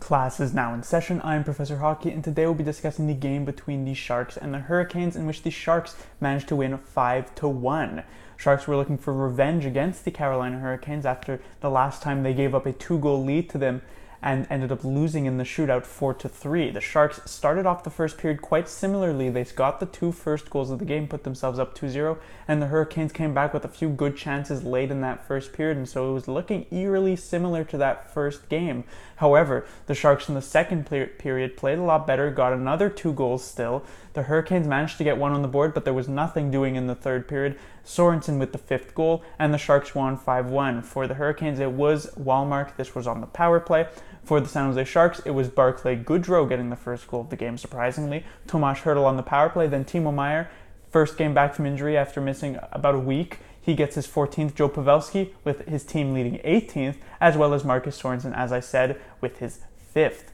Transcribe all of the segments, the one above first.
Class is now in session. I am Professor Hockey, and today we'll be discussing the game between the Sharks and the Hurricanes, in which the Sharks managed to win 5-1. Sharks were looking for revenge against the Carolina Hurricanes after the last time they gave up a 2-goal lead to them and ended up losing in the shootout 4-3. The Sharks started off the first period quite similarly. They got the two first goals of the game, put themselves up 2-0, and the Hurricanes came back with a few good chances late in that first period, and so it was looking eerily similar to that first game. However, the Sharks in the second period played a lot better, got another 2 goals still. The Hurricanes managed to get one on the board, but there was nothing doing in the third period. Sorenson with the 5th goal, and the Sharks won 5-1. For the Hurricanes, it was Wallmark. This was on the power play. For the San Jose Sharks, it was Barclay Goodrow getting the first goal of the game, surprisingly. Tomas Hertl on the power play, then Timo Meier, first game back from injury after missing about a week. He gets his 14th, Joe Pavelski with his team leading 18th, as well as Marcus Sorenson, as I said, with his 5th.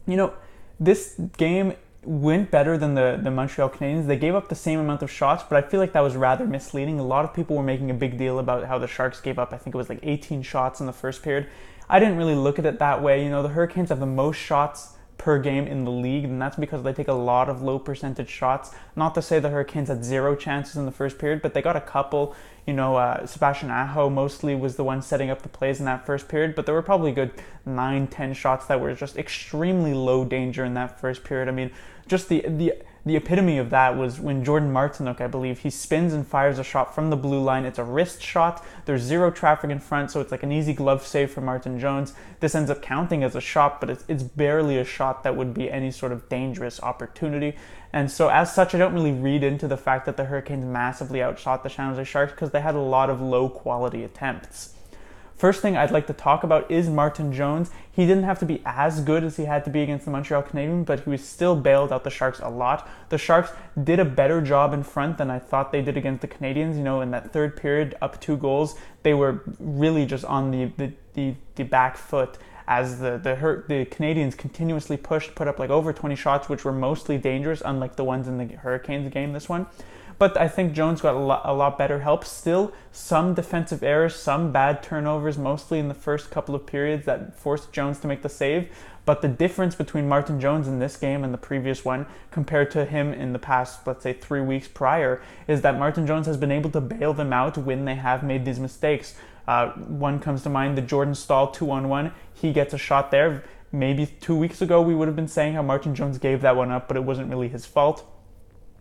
You know, this game went better than the Montreal Canadiens. They gave up the same amount of shots, but I feel like that was rather misleading. A lot of people were making a big deal about how the Sharks gave up, I think it was like 18 shots in the first period. I didn't really look at it that way. You know, the Hurricanes have the most shots per game in the league, and that's because they take a lot of low percentage shots. Not to say the Hurricanes had 0 chances in the first period, but they got a couple. You know, Sebastian Aho mostly was the one setting up the plays in that first period, but there were probably a good 9-10 shots that were just extremely low danger in that first period. I mean, just the epitome of that was when Jordan Martinook, I believe, he spins and fires a shot from the blue line. It's a wrist shot. There's 0 traffic in front, so it's like an easy glove save for Martin Jones. This ends up counting as a shot, but it's barely a shot that would be any sort of dangerous opportunity. And so as such, I don't really read into the fact that the Hurricanes massively outshot the San Jose Sharks because they had a lot of low-quality attempts. First thing I'd like to talk about is Martin Jones. He didn't have to be as good as he had to be against the Montreal Canadiens, but he was still bailed out the Sharks a lot. The Sharks did a better job in front than I thought they did against the Canadiens. You know, in that third period, up 2 goals, they were really just on the back foot as the Canadiens continuously pushed, put up like over 20 shots, which were mostly dangerous, unlike the ones in the Hurricanes game, this one. But I think Jones got a lot better help. Still, some defensive errors, some bad turnovers, mostly in the first couple of periods that forced Jones to make the save. But the difference between Martin Jones in this game and the previous one compared to him in the past, let's say 3 weeks prior, is that Martin Jones has been able to bail them out when they have made these mistakes. One comes to mind, the Jordan Staal 2-on-1. He gets a shot there. Maybe 2 weeks ago we would have been saying how Martin Jones gave that one up, but it wasn't really his fault.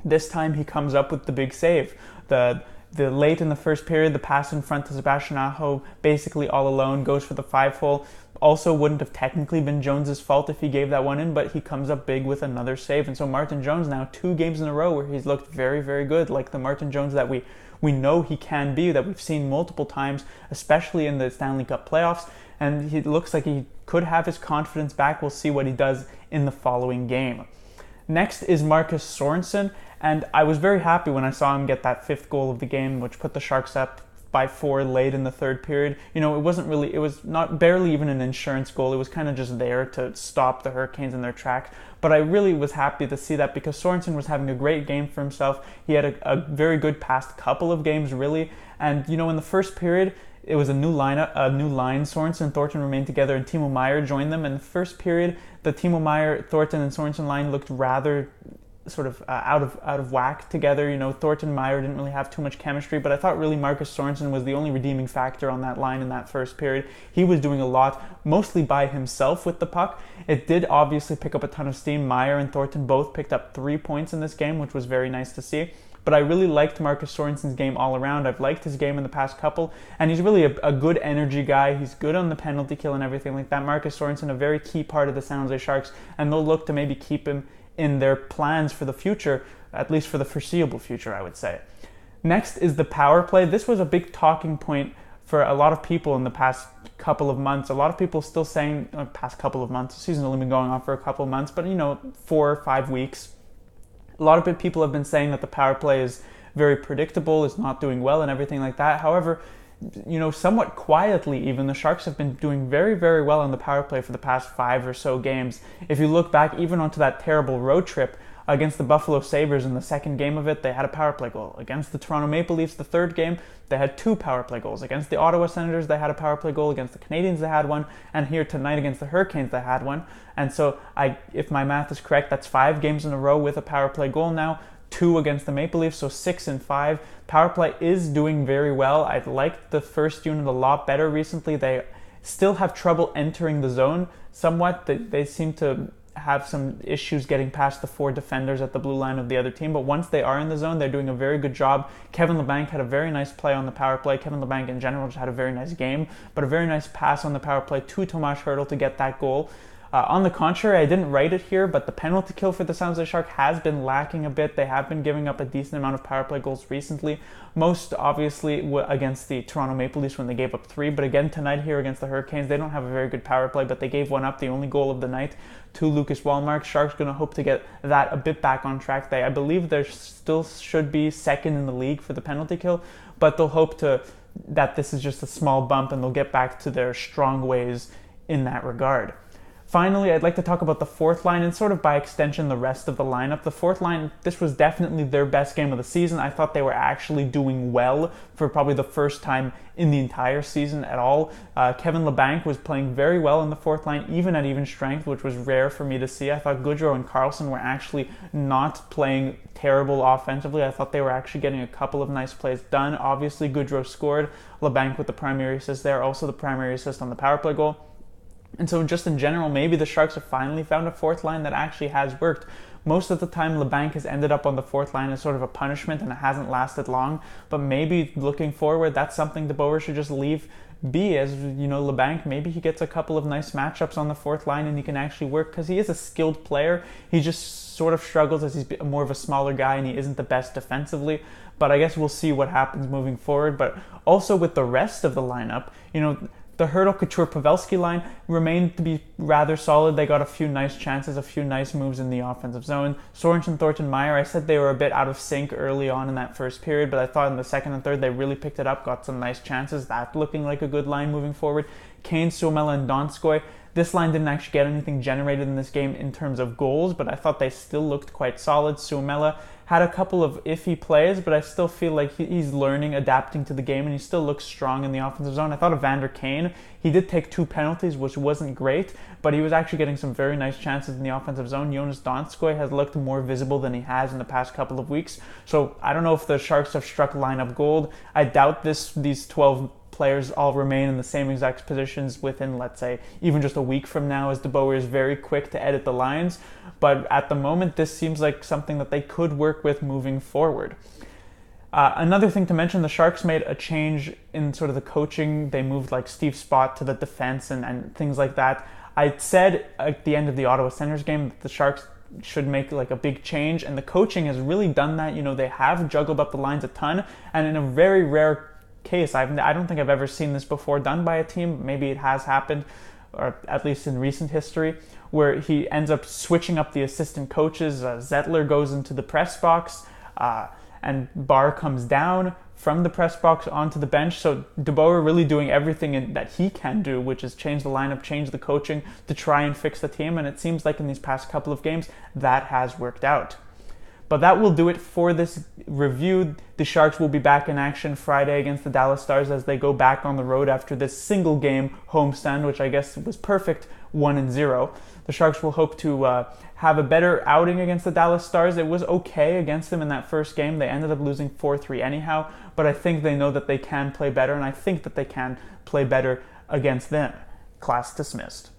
This time he comes up with the big save. The late in the first period, the pass in front to Sebastian Aho, basically all alone, goes for the 5-hole. Also wouldn't have technically been Jones's fault if he gave that one in, but he comes up big with another save. And so Martin Jones now 2 games in a row where he's looked very, very good, like the Martin Jones that we know he can be, that we've seen multiple times, especially in the Stanley Cup playoffs. And he looks like he could have his confidence back. We'll see what he does in the following game. Next is Marcus Sorenson, and I was very happy when I saw him get that 5th goal of the game, which put the Sharks up by 4 late in the third period. You know, it was not barely even an insurance goal. It was kind of just there to stop the Hurricanes in their tracks. But I really was happy to see that because Sorenson was having a great game for himself. He had a very good past couple of games, really. And, you know, in the first period, it was a new line. Sorensen and Thornton remained together, and Timo Meier joined them. In the first period, the Timo Meier, Thornton, and Sorensen line looked rather sort of out of whack together. You know, Thornton and Meier didn't really have too much chemistry, but I thought really Marcus Sorensen was the only redeeming factor on that line in that first period. He was doing a lot, mostly by himself with the puck. It did obviously pick up a ton of steam. Meier and Thornton both picked up 3 points in this game, which was very nice to see. But I really liked Marcus Sorensen's game all around. I've liked his game in the past couple, and he's really a good energy guy. He's good on the penalty kill and everything like that. Marcus Sorensen, a very key part of the San Jose Sharks, and they'll look to maybe keep him in their plans for the future, at least for the foreseeable future, I would say. Next is the power play. This was a big talking point for a lot of people in the past couple of months. A lot of people still saying, past couple of months, the season's only been going on for a couple of months, but 4 or 5 weeks. A lot of people have been saying that the power play is very predictable, is not doing well and everything like that. However, somewhat quietly even, the Sharks have been doing very, very well on the power play for the past 5 or so games. If you look back even onto that terrible road trip, Against the Buffalo Sabres in the second game of it, they had a power play goal. Against the Toronto Maple Leafs, the third game, they had 2 power play goals. Against the Ottawa Senators, they had a power play goal. Against the Canadiens, they had one. And here tonight against the Hurricanes, they had one. And so, if my math is correct, that's 5 games in a row with a power play goal now. 2 against the Maple Leafs, so 6 and 5. Power play is doing very well. I liked the first unit a lot better recently. They still have trouble entering the zone somewhat. They seem to have some issues getting past the 4 defenders at the blue line of the other team, but once they are in the zone, they're doing a very good job. Kevin Labanc had a very nice play on the power play. Kevin Labanc in general just had a very nice game, but a very nice pass on the power play to Tomas Hertl to get that goal. On the contrary, I didn't write it here, but the penalty kill for the San Jose Sharks has been lacking a bit. They have been giving up a decent amount of power play goals recently, most obviously against the Toronto Maple Leafs when they gave up 3, but again tonight here against the Hurricanes, they don't have a very good power play, but they gave one up, the only goal of the night, to Lucas Wallmark. Sharks going to hope to get that a bit back on track. I believe they still should be second in the league for the penalty kill, but they'll hope that this is just a small bump and they'll get back to their strong ways in that regard. Finally, I'd like to talk about the fourth line and sort of by extension the rest of the lineup. The fourth line, this was definitely their best game of the season. I thought they were actually doing well for probably the first time in the entire season at all. Kevin Labanc was playing very well in the fourth line, even at even strength, which was rare for me to see. I thought Goodrow and Karlsson were actually not playing terrible offensively. I thought they were actually getting a couple of nice plays done. Obviously, Goodrow scored. Labanc with the primary assist there, also the primary assist on the power play goal. And so just in general, maybe the Sharks have finally found a fourth line that actually has worked. Most of the time, Labanc has ended up on the fourth line as sort of a punishment and it hasn't lasted long. But maybe looking forward, that's something DeBoer should just leave be. As you know, Labanc, maybe he gets a couple of nice matchups on the fourth line and he can actually work because he is a skilled player. He just sort of struggles as he's more of a smaller guy and he isn't the best defensively. But I guess we'll see what happens moving forward. But also with the rest of the lineup, the Hertl, Couture, Pavelski line remained to be rather solid. They got a few nice chances, a few nice moves in the offensive zone. Sorensen, Thornton, Meyer, I said they were a bit out of sync early on in that first period, but I thought in the second and third they really picked it up, got some nice chances. That looking like a good line moving forward. Kane, Suomela, and Donskoy. This line didn't actually get anything generated in this game in terms of goals, but I thought they still looked quite solid. Suomela had a couple of iffy plays, but I still feel like he's learning, adapting to the game, and he still looks strong in the offensive zone. I thought Evander Kane, he did take 2 penalties, which wasn't great, but he was actually getting some very nice chances in the offensive zone. Jonas Donskoy has looked more visible than he has in the past couple of weeks, so I don't know if the Sharks have struck lineup gold. I doubt these 12 players all remain in the same exact positions within, let's say, even just a week from now, as DeBoer is very quick to edit the lines. But at the moment, this seems like something that they could work with moving forward. Another thing to mention, the Sharks made a change in sort of the coaching. They moved like Steve Spott to the defense and things like that. I said at the end of the Ottawa Senators game that the Sharks should make like a big change, and the coaching has really done that. They have juggled up the lines a ton, and in a very rare case, I don't think I've ever seen this before done by a team. Maybe it has happened, or at least in recent history, where he ends up switching up the assistant coaches. Zettler goes into the press box, and Barr comes down from the press box onto the bench. So DeBoer really doing everything that he can do, which is change the lineup, change the coaching to try and fix the team. And it seems like in these past couple of games, that has worked out. But that will do it for this review. The Sharks will be back in action Friday against the Dallas Stars as they go back on the road after this single game homestand, which I guess was perfect, 1-0. The Sharks will hope to have a better outing against the Dallas Stars. It was okay against them in that first game. They ended up losing 4-3 anyhow, but I think they know that they can play better, and I think that they can play better against them. Class dismissed.